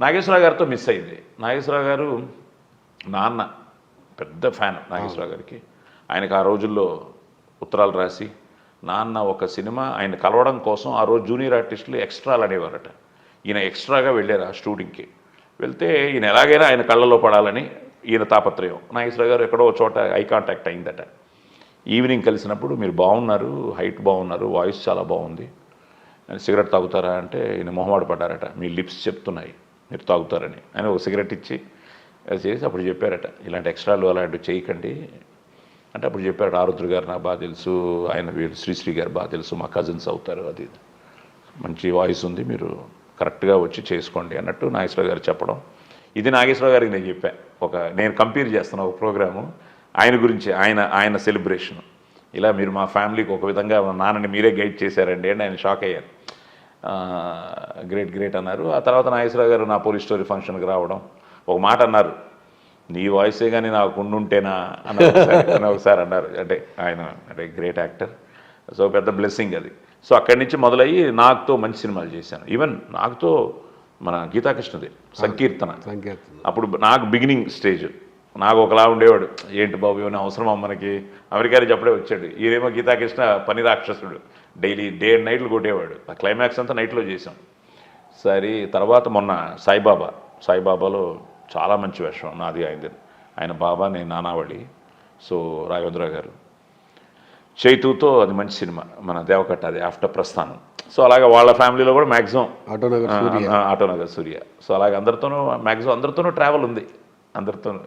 నాగేశ్వరరావు గారితో మిస్ అయింది. నాగేశ్వరరావు గారు నాన్న పెద్ద ఫ్యాన్ నాగేశ్వరరావు గారికి. ఆయనకు ఆ రోజుల్లో ఉత్తరాలు రాసి నాన్న ఒక సినిమా ఆయన కలవడం కోసం ఆ రోజు జూనియర్ ఆర్టిస్టులు ఎక్స్ట్రాలు అనేవారట. ఈయన ఎక్స్ట్రాగా వెళ్ళారు ఆ షూటింగ్కి. వెళ్తే ఈయన ఎలాగైనా ఆయన కళ్ళలో పడాలని ఈయన తాపత్రయం. నాగేశ్వరరావు గారు ఎక్కడో చోట ఐ కాంటాక్ట్ అయిందట. ఈవినింగ్ కలిసినప్పుడు మీరు బాగున్నారు, హైట్ బాగున్నారు, వాయిస్ చాలా బాగుంది, సిగరెట్ తాగుతారా అంటే ఈయన మొహమాట పడ్డారట. మీ లిప్స్ చెప్తున్నాయి మీరు తాగుతారని. ఆయన ఒక సిగరెట్ ఇచ్చి చేసి అప్పుడు చెప్పారట, ఇలాంటి ఎక్స్ట్రాలు అలాంటివి చేయకండి అంటే. అప్పుడు చెప్పారట, ఆరుద్ర గారు నాకు బాగా తెలుసు, ఆయన వీళ్ళు శ్రీశ్రీ గారు బాగా తెలుసు, మా కజిన్స్ అవుతారు, అది మంచి వాయిస్ ఉంది, మీరు కరెక్ట్గా వచ్చి చేసుకోండి అన్నట్టు నాగేశ్వరరావు గారు చెప్పడం. ఇది నాగేశ్వరరావు గారికి నేను చెప్పా. నేను కంపేర్ చేస్తున్నా ఒక ప్రోగ్రాము ఆయన గురించి, ఆయన సెలబ్రేషన్. ఇలా మీరు మా ఫ్యామిలీకి ఒక విధంగా నాన్నని మీరే గైడ్ చేశారండి అని ఆయన షాక్ అయ్యారు. గ్రేట్ అన్నారు. ఆ తర్వాత నాగేశ్వరరావు గారు నా పోలీస్ స్టోరీ ఫంక్షన్కి రావడం ఒక మాట అన్నారు, నీ వాయిసే కానీ నాకు ఉండుంటేనా అని ఒకసారి అన్నారు. అంటే ఆయన అంటే గ్రేట్ యాక్టర్. సో పెద్ద బ్లెస్సింగ్ అది. సో అక్కడి నుంచి మొదలయ్యి నాకుతో మంచి సినిమాలు చేశాను. ఈవెన్ నాకుతో మన గీతాకృష్ణది సంకీర్తన, అప్పుడు నాకు బిగినింగ్ స్టేజ్. నాకు ఒకలా ఉండేవాడు, ఏంటి బాబు ఏమైనా అవసరమా మనకి, అమెరికాలో చెప్పడే వచ్చాడు. ఈయనేమో గీతాకృష్ణ పని రాక్షసుడు, డైలీ డే అండ్ నైట్లు కొట్టేవాడు. ఆ క్లైమాక్స్ అంతా నైట్లో చేసాం. సరే తర్వాత మొన్న సాయిబాబాలో చాలా మంచి వేషం నాది అయింది. ఆయన బాబా నేను నానావళి. సో రాఘవేంద్ర గారు చైతుతో అది మంచి సినిమా, మన దేవకట్ట, అది ఆఫ్టర్ ప్రస్థానం. సో అలాగే వాళ్ళ ఫ్యామిలీలో కూడా మ్యాక్సిమం ఆటోనగర్ సూర్య. సో అలాగే అందరితోనూ మ్యాక్సిమం అందరితోనూ ట్రావెల్ ఉంది, అందరితోనూ.